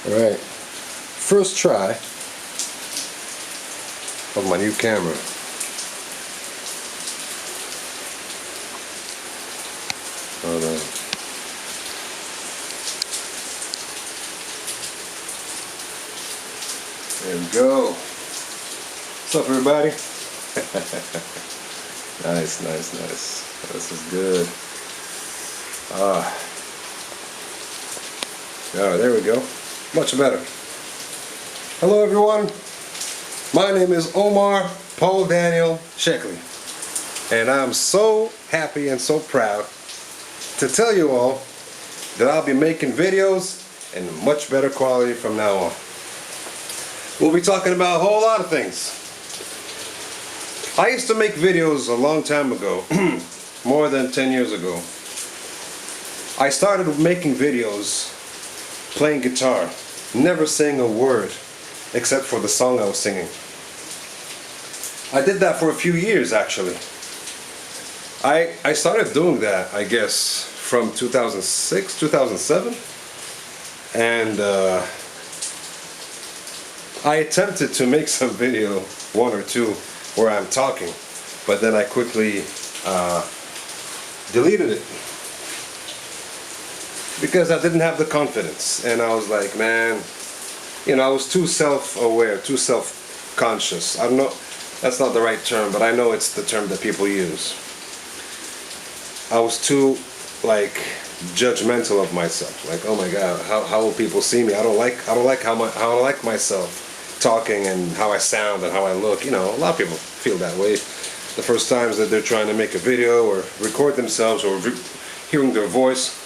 Alright, first try of my new camera. Hold on. There we go. What's up, everybody? Nice, nice, nice. This is good. Alright, there we go. Much better. Hello, everyone. My name is Omar Paul Daniel Sheckley, and I'm so happy and so proud to tell you all that I'll be making videos in much better quality from now on. We'll be talking about a whole lot of things. I used to make videos a long time ago, more than 10 years ago. I started making videos playing guitar, never saying a word except for the song I was singing. I did that for a few years, actually. I started doing that, I guess, from 2006, 2007, and I attempted to make some video, one or two, where I'm talking, but then I quickly deleted it because I didn't have the confidence, and I was like, man, you know, I was too self-aware, too self-conscious. I don't know, that's not the right term, but I know it's the term that people use. I was too, like, judgmental of myself. Like, oh my God, how will people see me? I don't like how I like myself talking and how I sound and how I look. You know, a lot of people feel that way the first times that they're trying to make a video or record themselves or hearing their voice.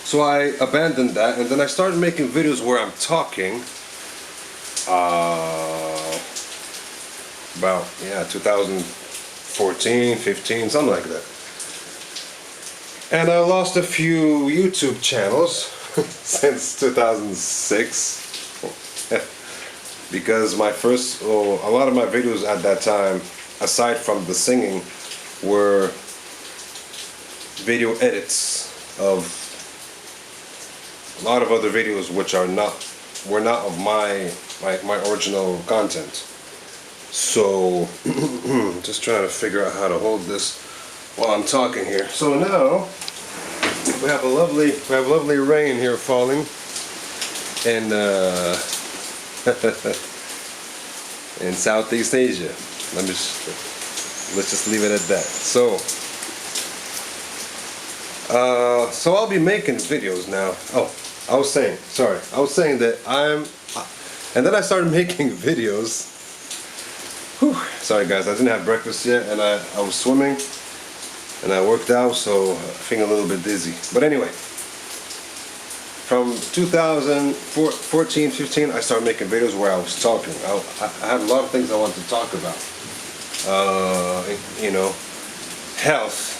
So I abandoned that, and then I started making videos where I'm talking. About 2014, 15, something like that. And I lost a few YouTube channels since 2006 because a lot of my videos at that time, aside from the singing, were video edits of a lot of other videos which were not of my original content. So just trying to figure out how to hold this while I'm talking here. So now we have lovely rain here falling, and in Southeast Asia. Let's just leave it at that. So I'll be making videos now. Oh, I was saying that and then I started making videos. Whew. Sorry guys, I didn't have breakfast yet, and I was swimming, and I worked out, so I'm feeling a little bit dizzy. But anyway, from 2014, 15, I started making videos where I was talking. I had a lot of things I wanted to talk about. You know, health,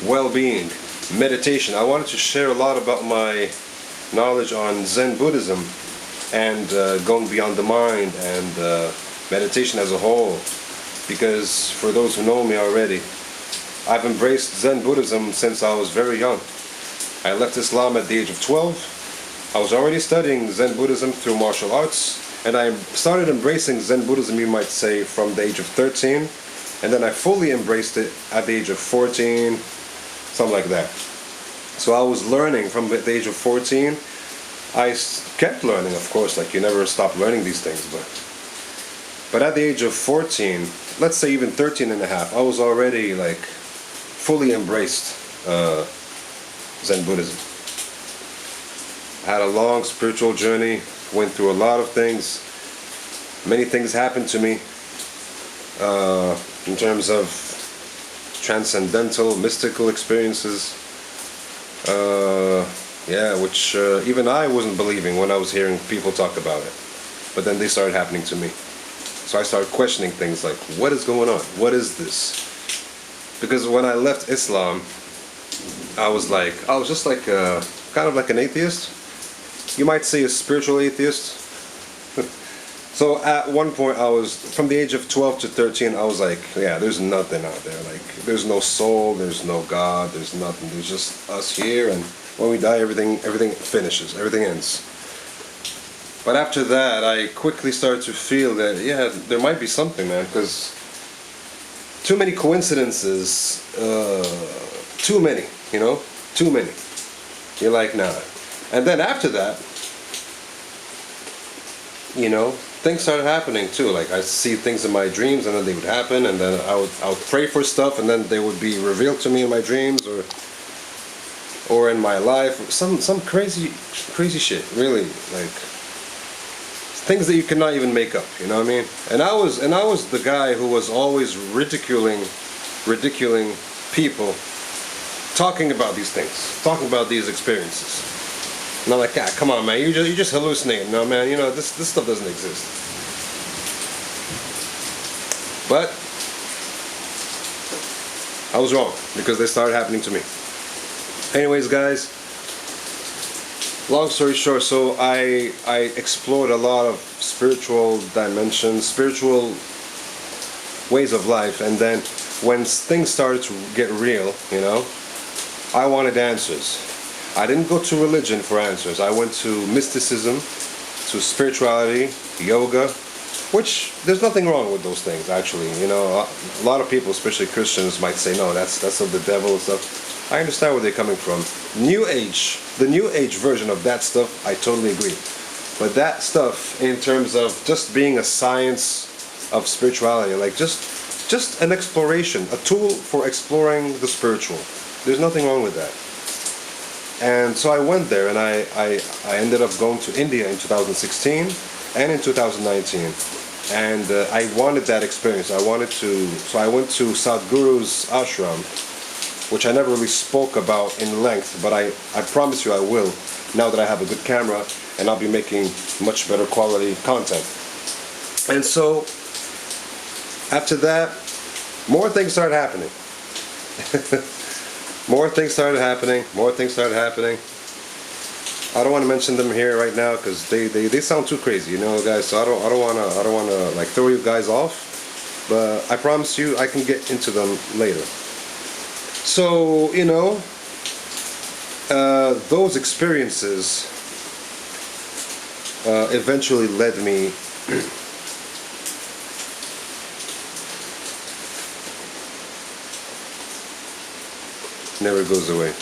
well-being, meditation. I wanted to share a lot about my knowledge on Zen Buddhism and going beyond the mind and meditation as a whole, because for those who know me already, I've embraced Zen Buddhism since I was very young. I left Islam at the age of 12. I was already studying Zen Buddhism through martial arts, and I started embracing Zen Buddhism, you might say, from the age of 13, and then I fully embraced it at the age of 14, something like that. So I was learning from the age of 14. I kept learning, of course, like you never stop learning these things, but at the age of 14, let's say even 13 and a half, I was already like fully embraced Zen Buddhism. I had a long spiritual journey, went through a lot of things. Many things happened to me in terms of transcendental, mystical experiences. Which even I wasn't believing when I was hearing people talk about it. But then they started happening to me. So I started questioning things like, what is going on? What is this? Because when I left Islam, I was just like kind of like an atheist. You might say a spiritual atheist. So at one point I was, from the age of 12 to 13, I was like, yeah, there's nothing out there. Like, there's no soul, there's no God, there's nothing. There's just us here, and when we die, everything finishes, everything ends. But after that, I quickly started to feel that, yeah, there might be something, man, because too many coincidences, too many, you know, too many. You're like, nah. And then after that, you know, things started happening too. Like I see things in my dreams, and then they would happen, and then I would pray for stuff, and then they would be revealed to me in my dreams, or in my life, some crazy shit. Really, like things that you cannot even make up. You know what I mean? And I was the guy who was always ridiculing people, talking about these things, talking about these experiences. And I'm like, ah, come on, man, you just hallucinating. No, man, you know, this stuff doesn't exist. But I was wrong, because they started happening to me. Anyways, guys, long story short, so I explored a lot of spiritual dimensions, spiritual ways of life, and then when things started to get real, you know, I wanted answers. I didn't go to religion for answers. I went to mysticism, to spirituality, yoga, which there's nothing wrong with those things, actually. You know, a lot of people, especially Christians, might say, no, that's of the devil and stuff. I understand where they're coming from. New Age, the New Age version of that stuff, I totally agree. But that stuff, in terms of just being a science of spirituality, like just an exploration, a tool for exploring the spiritual. There's nothing wrong with that. And so I went there, and I ended up going to India in 2016 and in 2019. And I wanted that experience. So I went to Sadhguru's ashram, which I never really spoke about in length, but I promise you I will, now that I have a good camera, and I'll be making much better quality content. And so, after that, more things started happening. More things started happening. I don't want to mention them here right now because they sound too crazy, you know, guys. So I don't wanna like throw you guys off. But I promise you I can get into them later. So, you know, those experiences eventually led me never goes away.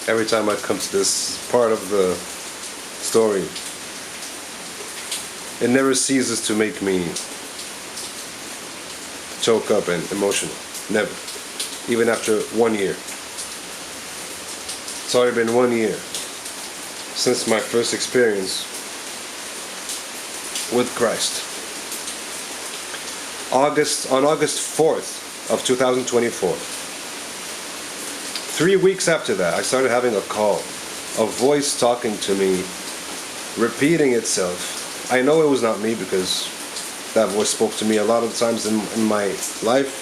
Every time I come to this part of the story, it never ceases to make me choke up and emotional. Never. Even after 1 year. It's already been 1 year since my first experience with Christ. On August 4th of 2024. 3 weeks after that, I started having a call, a voice talking to me, repeating itself. I know it was not me because that voice spoke to me a lot of times in my life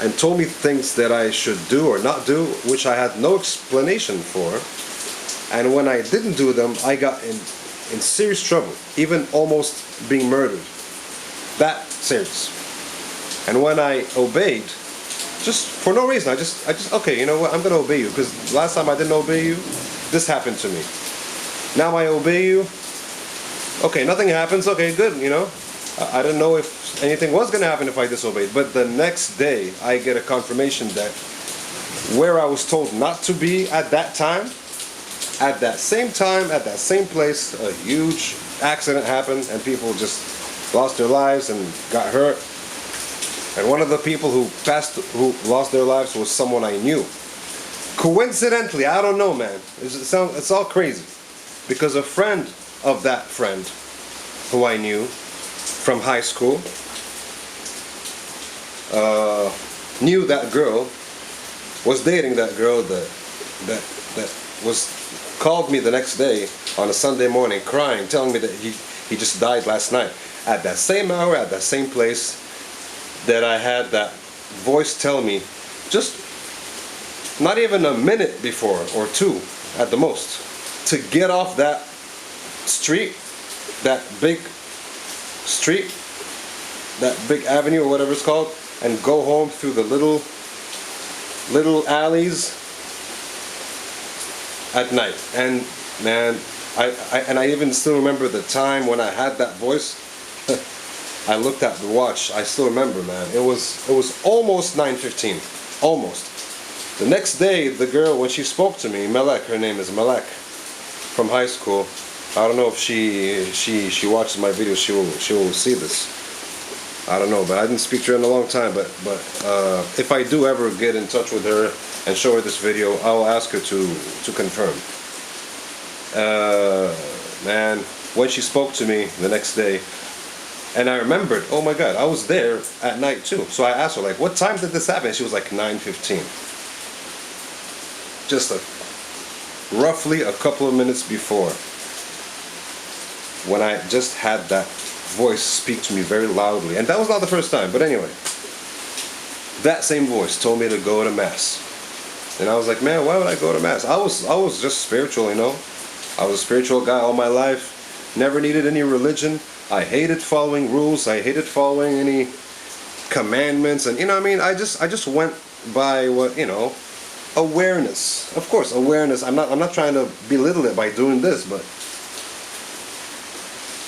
and told me things that I should do or not do, which I had no explanation for. And when I didn't do them, I got in serious trouble, even almost being murdered. That serious. And when I obeyed, just for no reason, I just okay, you know what, I'm gonna obey you, because last time I didn't obey you, this happened to me. Now I obey you, okay, nothing happens, okay, good, you know. I didn't know if anything was gonna happen if I disobeyed, but the next day I get a confirmation that where I was told not to be at that time, at that same place, a huge accident happened and people just lost their lives and got hurt. And one of the people who lost their lives was someone I knew. Coincidentally, I don't know, man. It's all crazy. Because a friend of that friend who I knew from high school knew that girl, was dating that girl that was called me the next day on a Sunday morning crying, telling me that he just died last night. At that same hour, at that same place, that I had that voice tell me, just not even a minute before, or two at the most, to get off that street, that big street, that big avenue or whatever it's called, and go home through the little alleys at night. And man, I even still remember the time when I had that voice. I looked at the watch. I still remember, man. It was almost 9:15, almost. The next day, the girl, when she spoke to me, Melek, her name is Melek, from high school. I don't know if she watches my videos. She will see this. I don't know, but I didn't speak to her in a long time. But if I do ever get in touch with her and show her this video, I will ask her to confirm. Man, when she spoke to me the next day, and I remembered, oh my God, I was there at night too. So I asked her, like, what time did this happen? She was like 9:15. Just roughly a couple of minutes before, when I just had that voice speak to me very loudly. And that was not the first time, but anyway, that same voice told me to go to Mass. And I was like, man, why would I go to Mass? I was just spiritual, you know. I was a spiritual guy all my life. Never needed any religion. I hated following rules. I hated following any commandments. And you know what I mean? I just went by what, you know, awareness. Of course, awareness. I'm not trying to belittle it by doing this, but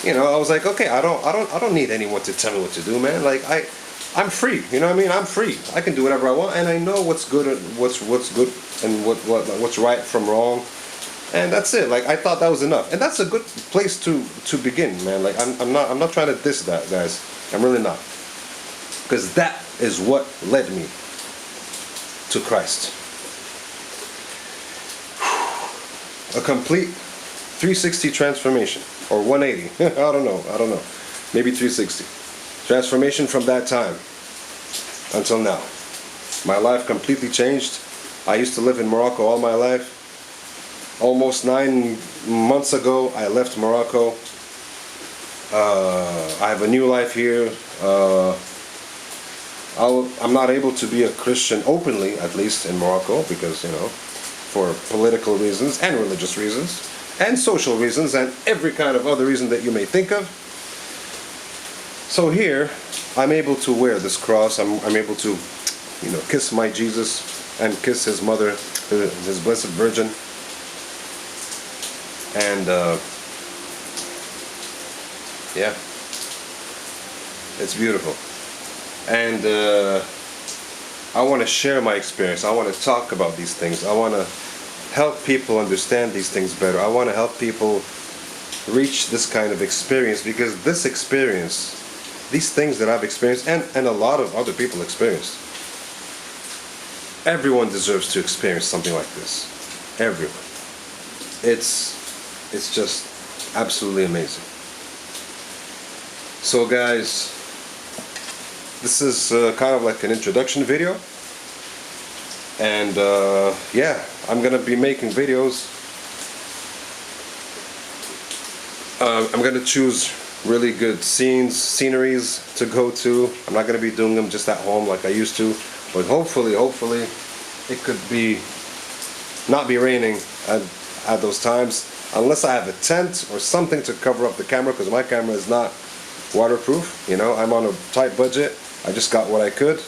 you know, I was like, okay, I don't need anyone to tell me what to do, man. Like I'm free. You know what I mean? I'm free. I can do whatever I want, and I know what's good and what's good and what's right from wrong. And that's it. Like I thought that was enough, and that's a good place to begin, man. Like I'm not trying to diss that, guys. I'm really not, because that is what led me to Christ. A complete 360 transformation, or 180. I don't know. Maybe 360 transformation from that time until now. My life completely changed. I used to live in Morocco all my life. Almost 9 months ago, I left Morocco. I have a new life here. I'm not able to be a Christian openly, at least in Morocco, because, you know, for political reasons and religious reasons and social reasons and every kind of other reason that you may think of. So here, I'm able to wear this cross. I'm able to, you know, kiss my Jesus and kiss his mother, his Blessed Virgin. And yeah, it's beautiful. And I want to share my experience. I want to talk about these things. I want to help people understand these things better. I want to help people reach this kind of experience, because this experience, these things that I've experienced and a lot of other people experienced, everyone deserves to experience something like this. Everyone. It's just absolutely amazing. So guys, this is kind of like an introduction video, and yeah, I'm gonna be making videos. I'm gonna choose really good sceneries to go to. I'm not gonna be doing them just at home like I used to, but hopefully it could be not be raining at those times, unless I have a tent or something to cover up the camera, because my camera is not waterproof. You know, I'm on a tight budget. I just got what I could,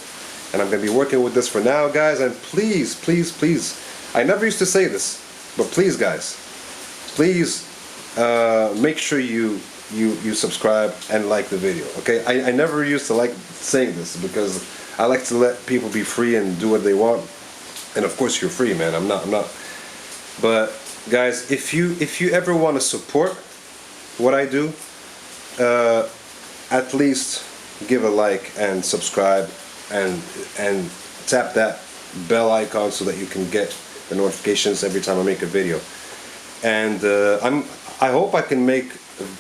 and I'm going to be working with this for now, guys. And please, I never used to say this, but please, guys, please make sure you subscribe and like the video, okay? I never used to like saying this, because I like to let people be free and do what they want. And of course you're free, man. I'm not. But guys, if you ever want to support what I do, at least give a like and subscribe and tap that bell icon so that you can get the notifications every time I make a video. And I hope I can make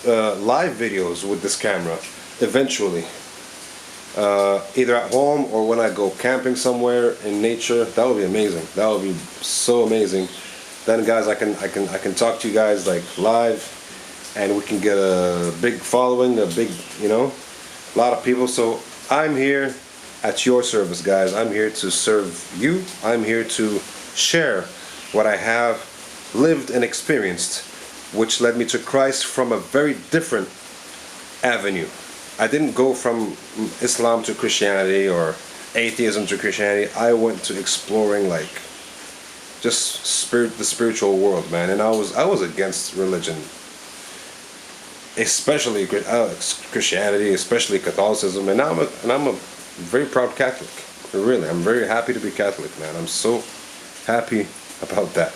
live videos with this camera eventually, either at home or when I go camping somewhere in nature. That would be amazing. That would be so amazing. Then guys, I can talk to you guys like live, and we can get a big following, a big, you know, a lot of people. So I'm here at your service, guys. I'm here to serve you. I'm here to share what I have lived and experienced, which led me to Christ from a very different avenue. I didn't go from Islam to Christianity or atheism to Christianity. I went to exploring like just the spiritual world, man. And I was against religion, especially Christianity, especially Catholicism. And I'm a very proud Catholic. Really, I'm very happy to be Catholic, man. I'm so happy about that.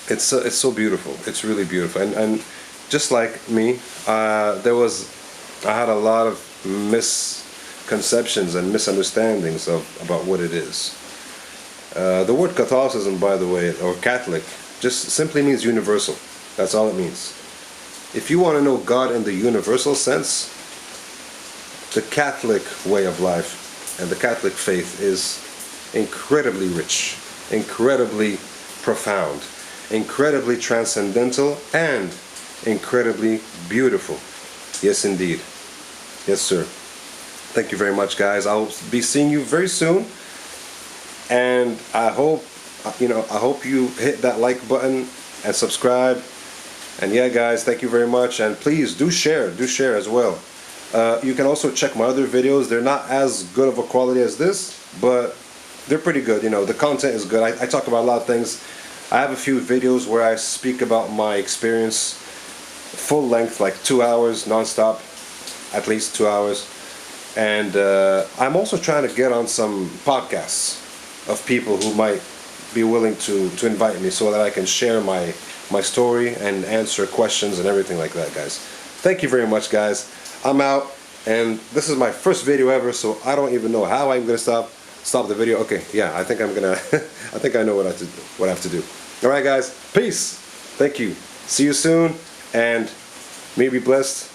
It's so beautiful. It's really beautiful. And just like me, I had a lot of misconceptions and misunderstandings about what it is. The word Catholicism, by the way, or Catholic, just simply means universal. That's all it means. If you want to know God in the universal sense, the Catholic way of life and the Catholic faith is incredibly rich, incredibly profound, incredibly transcendental, and incredibly beautiful. Yes, indeed. Yes, sir. Thank you very much, guys. I'll be seeing you very soon. And I hope you hit that like button and subscribe. And yeah, guys, thank you very much. And please do share as well. You can also check my other videos. They're not as good of a quality as this, but they're pretty good. The content is good. I talk about a lot of things. I have a few videos where I speak about my experience, full length, like 2 hours, non-stop, at least 2 hours. And I'm also trying to get on some podcasts of people who might be willing to invite me so that I can share my story and answer questions and everything like that, guys. Thank you very much, guys. I'm out, and this is my first video ever, so I don't even know how I'm gonna stop the video. Okay, yeah, I think I'm gonna I think I know what I have to do. All right, guys, peace. Thank you. See you soon, and may you be blessed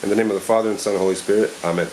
in the name of the Father and Son and Holy Spirit. Amen.